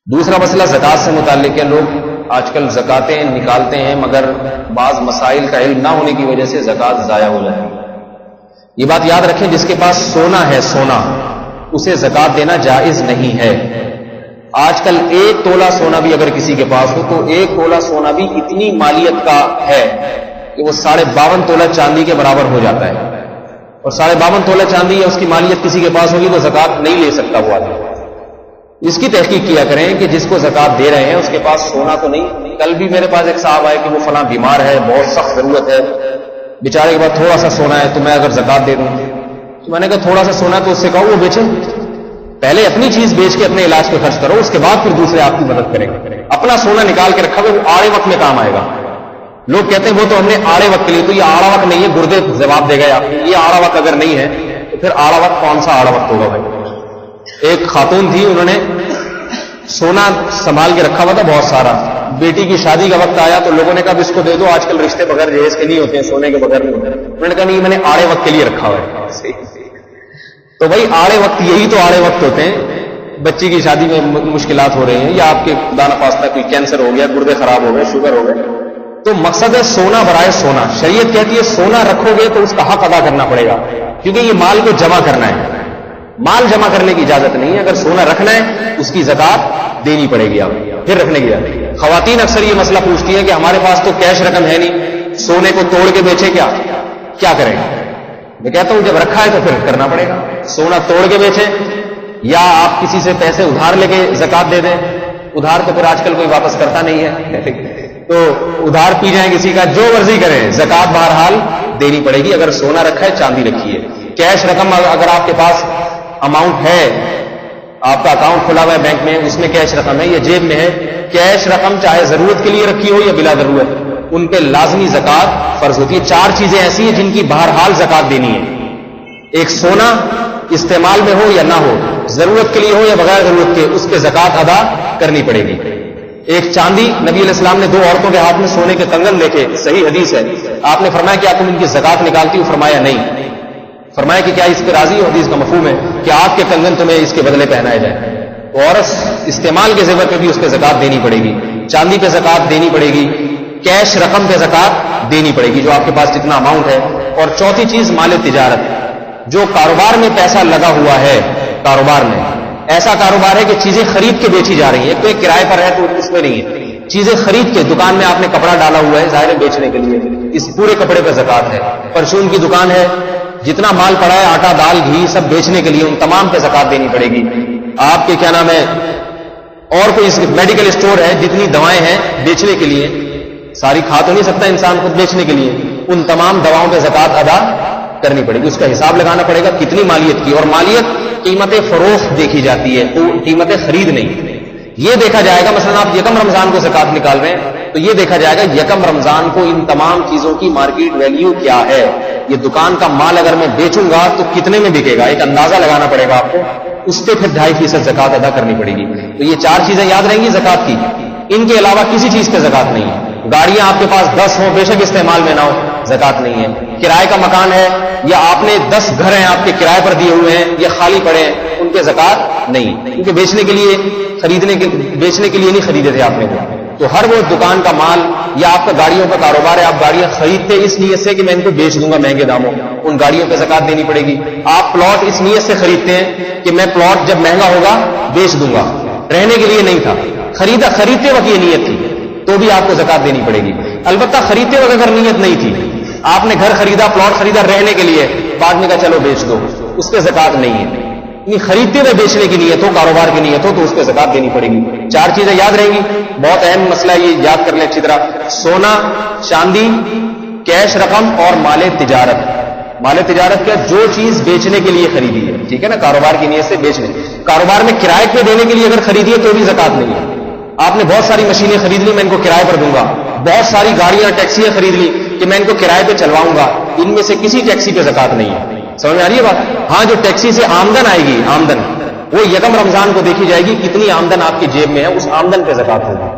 دوسرا مسئلہ زکوٰۃ سے متعلق ہے. لوگ آج کل زکاتیں نکالتے ہیں مگر بعض مسائل کا علم نہ ہونے کی وجہ سے زکوٰۃ ضائع ہو جاتی ہے. یہ بات یاد رکھیں، جس کے پاس سونا ہے، سونا، اسے زکوٰۃ دینا جائز نہیں ہے. آج کل 1 تولہ سونا بھی اگر کسی کے پاس ہو تو 1 تولہ سونا بھی اتنی مالیت کا ہے کہ وہ 52.5 تولہ چاندی کے برابر ہو جاتا ہے. اور 52.5 تولہ چاندی یا اس کی مالیت کسی کے پاس ہوگی تو زکوٰۃ نہیں لے سکتا وہ آدمی. اس کی تحقیق کیا کریں کہ جس کو زکوٰۃ دے رہے ہیں اس کے پاس سونا تو نہیں. کل بھی میرے پاس ایک صاحب آئے کہ وہ فلاں بیمار ہے، بہت سخت ضرورت ہے، بیچارے کے بعد تھوڑا سا سونا ہے، تو میں اگر زکوٰۃ دے دوں تو میں نے کہا تھوڑا سا سونا ہے تو اس سے کہو وہ بیچے. پہلے اپنی چیز بیچ کے اپنے علاج پہ خرچ کرو، اس کے بعد پھر دوسرے آپ کی مدد کریں گے. اپنا سونا نکال کے رکھا ہوا وہ آڑے وقت میں کام آئے گا. لوگ کہتے ہیں وہ تو ہم نے آڑے وقت کے لیے، تو یہ آڑا وقت نہیں ہے، گردے جواب دے گئے آپ. یہ آڑا وقت اگر نہیں ہے تو پھر آڑا وقت کون سا آڑا وقت ہوگا بھائی؟ ایک خاتون تھی، انہوں نے سونا سنبھال کے رکھا ہوا تھا بہت سارا. بیٹی کی شادی کا وقت آیا تو لوگوں نے کہا اس کو دے دو، آج کل رشتے بغیر جہیز کے نہیں ہوتے ہیں، سونے کے بغیر نہیں ہوتے. انہوں نے کہا نہیں، میں نے آڑے وقت کے لیے رکھا ہوا ہے. تو بھائی آڑے وقت یہی تو آڑے وقت ہوتے ہیں. بچی کی شادی میں مشکلات ہو رہے ہیں، یا آپ کے خدا نخواستہ کوئی کینسر ہو گیا، گردے خراب ہو گئے، شوگر ہو گئے، تو مقصد ہے سونا برائے سونا. شریعت کہتی ہے سونا رکھو گے تو اس کا حق ادا کرنا پڑے گا، کیونکہ یہ مال کو جمع کرنا ہے. مال جمع کرنے کی اجازت نہیں ہے. اگر سونا رکھنا ہے اس کی زکوٰۃ دینی پڑے گی، آپ پھر رکھنے کی اجازت. خواتین اکثر یہ مسئلہ پوچھتی ہیں کہ ہمارے پاس تو کیش رقم ہے نہیں، سونے کو توڑ کے بیچے کیا کریں؟ میں کہتا ہوں جب رکھا ہے تو پھر کرنا پڑے گا. سونا توڑ کے بیچیں یا آپ کسی سے پیسے ادھار لے کے زکوٰۃ دے دیں. ادھار تو پھر آج کل کوئی واپس کرتا نہیں ہے، تو ادھار پی جائیں کسی کا، جو مرضی کریں، زکوٰۃ بہرحال دینی پڑے گی. اگر سونا رکھا ہے، چاندی رکھی ہے. کیش رقم اگر آپ کے پاس اماؤنٹ ہے، آپ کا اکاؤنٹ کھلا ہوا ہے بینک میں، اس میں کیش رقم ہے یا جیب میں ہے، کیش رقم چاہے ضرورت کے لیے رکھی ہو یا بلا ضرورت، ان پہ لازمی زکوٰۃ فرض ہوتی ہے. 4 چیزیں ایسی ہیں جن کی بہرحال زکوٰۃ دینی ہے. ایک سونا استعمال میں ہو یا نہ ہو، ضرورت کے لیے ہو یا بغیر ضرورت کے، اس پہ زکوٰۃ ادا کرنی پڑے گی. ایک چاندی، نبی علیہ السلام نے 2 عورتوں کے ہاتھ میں سونے کے کنگن دیکھے، صحیح حدیث ہے. آپ نے فرمایا کیا تم ان کی زکوٰۃ نکالتی ہو؟ فرمایا نہیں. فرمایا کہ کیا اس پہ راضی ہو؟ حدیث کا مفہوم ہے کہ آپ کے کنگن تمہیں اس کے بدلے پہنائے جائیں. اور استعمال کے زیور پہ بھی اس پہ زکوٰۃ دینی پڑے گی. چاندی پہ زکوٰۃ دینی پڑے گی. کیش رقم پہ زکوٰۃ دینی پڑے گی، جو آپ کے پاس جتنا اماؤنٹ ہے. اور چوتھی چیز مال تجارت، جو کاروبار میں پیسہ لگا ہوا ہے، کاروبار میں ایسا کاروبار ہے کہ چیزیں خرید کے بیچی جا رہی ہیں. ایک تو ایک کرائے پر ہے تو اس میں نہیں ہے، چیزیں خرید کے، دکان میں آپ نے کپڑا ڈالا ہوا ہے ظاہر ہے بیچنے کے لیے، اس پورے کپڑے پہ زکوٰۃ ہے. پرچون کی دکان ہے، جتنا مال پڑا ہے، آٹا دال گھی سب بیچنے کے لیے، ان تمام پہ زکوٰۃ دینی پڑے گی. آپ کے کیا نام ہے، اور کوئی میڈیکل اسٹور ہے، جتنی دوائیں ہیں بیچنے کے لیے، ساری کھا تو نہیں سکتا انسان خود بیچنے کے لیے، ان تمام دواؤں پہ زکوٰۃ ادا کرنی پڑے گی. اس کا حساب لگانا پڑے گا کتنی مالیت کی. اور مالیت قیمت فروخت دیکھی جاتی ہے، تو قیمت خرید نہیں. یہ دیکھا جائے گا، مثلا آپ یکم رمضان کو زکوٰۃ نکال رہے ہیں تو یہ دیکھا جائے گا یکم رمضان کو ان تمام چیزوں کی مارکیٹ ویلیو کیا ہے. یہ دکان کا مال اگر میں بیچوں گا تو کتنے میں بکے گا، ایک اندازہ لگانا پڑے گا آپ کو. اس پہ پھر 2.5% زکوٰۃ ادا کرنی پڑے گی. تو یہ 4 چیزیں یاد رہیں گی زکوٰۃ کی. ان کے علاوہ کسی چیز پہ زکوٰۃ نہیں ہے. گاڑیاں آپ کے پاس 10 ہوں، بے شک استعمال میں نہ ہو، زکوٰۃ نہیں ہے. کرائے کا مکان ہے یا آپ نے 10 گھر ہیں آپ کے کرائے پر دیے ہوئے ہیں، یہ خالی پڑے ہیں، ان پہ زکوٰۃ نہیں، کیونکہ بیچنے کے لیے نہیں خریدے تھے آپ نے. تو ہر وہ دکان کا مال یا آپ کا گاڑیوں کا کاروبار ہے، آپ گاڑیاں خریدتے اس نیت سے کہ میں ان کو بیچ دوں گا مہنگے داموں، ان گاڑیوں پہ زکوٰۃ دینی پڑے گی. آپ پلاٹ اس نیت سے خریدتے ہیں کہ میں پلاٹ جب مہنگا ہوگا بیچ دوں گا، رہنے کے لیے نہیں تھا، خریدتے وقت یہ نیت تھی، تو بھی آپ کو زکوٰۃ دینی پڑے گی. البتہ خریدتے وقت اگر نیت نہیں تھی، آپ نے گھر خریدا، پلاٹ خریدا رہنے کے لیے، بعد میں کہا چلو بیچ دو، اس پہ زکوٰۃ نہیں ہے. خریدتے ہوئے بیچنے کی نیت ہو، کاروبار کی نیت ہو، تو اس پہ زکوٰۃ دینی پڑے گی. 4 چیزیں یاد رہیں گی، بہت اہم مسئلہ یہ یاد کر لیں اچھی طرح. سونا، چاندی، کیش رقم اور مال تجارت. مال تجارت کیا؟ جو چیز بیچنے کے لیے خریدی ہے، ٹھیک ہے نا، کاروبار کی نیت سے بیچنے. کاروبار میں کرائے پہ دینے کے لیے اگر خریدی ہے تو بھی زکوٰۃ نہیں ہے. آپ نے بہت ساری مشینیں خرید لی، میں ان کو کرائے پر دوں گا. بہت ساری گاڑیاں، ٹیکسیاں خرید لی کہ میں ان کو کرائے پہ چلواؤں گا، ان میں سے کسی ٹیکسی پہ زکوٰۃ نہیں ہے. سمجھ میں آ رہی ہے بات؟ ہاں، جو ٹیکسی سے آمدن آئے گی، آمدن وہ یکم رمضان کو دیکھی جائے گی، کتنی آمدن آپ کی جیب میں ہے، اس آمدن پہ زکوٰۃ ہوگی.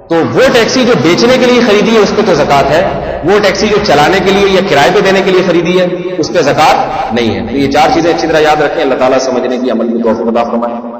تو وہ ٹیکسی جو بیچنے کے لیے خریدی ہے اس پہ تو زکوٰۃ ہے، وہ ٹیکسی جو چلانے کے لیے یا کرائے پہ دینے کے لیے خریدی ہے اس پہ زکوٰۃ نہیں ہے. تو یہ 4 چیزیں اچھی طرح یاد رکھیں. اللہ تعالیٰ سمجھنے کی، عمل کی توفیق عطا فرمائے.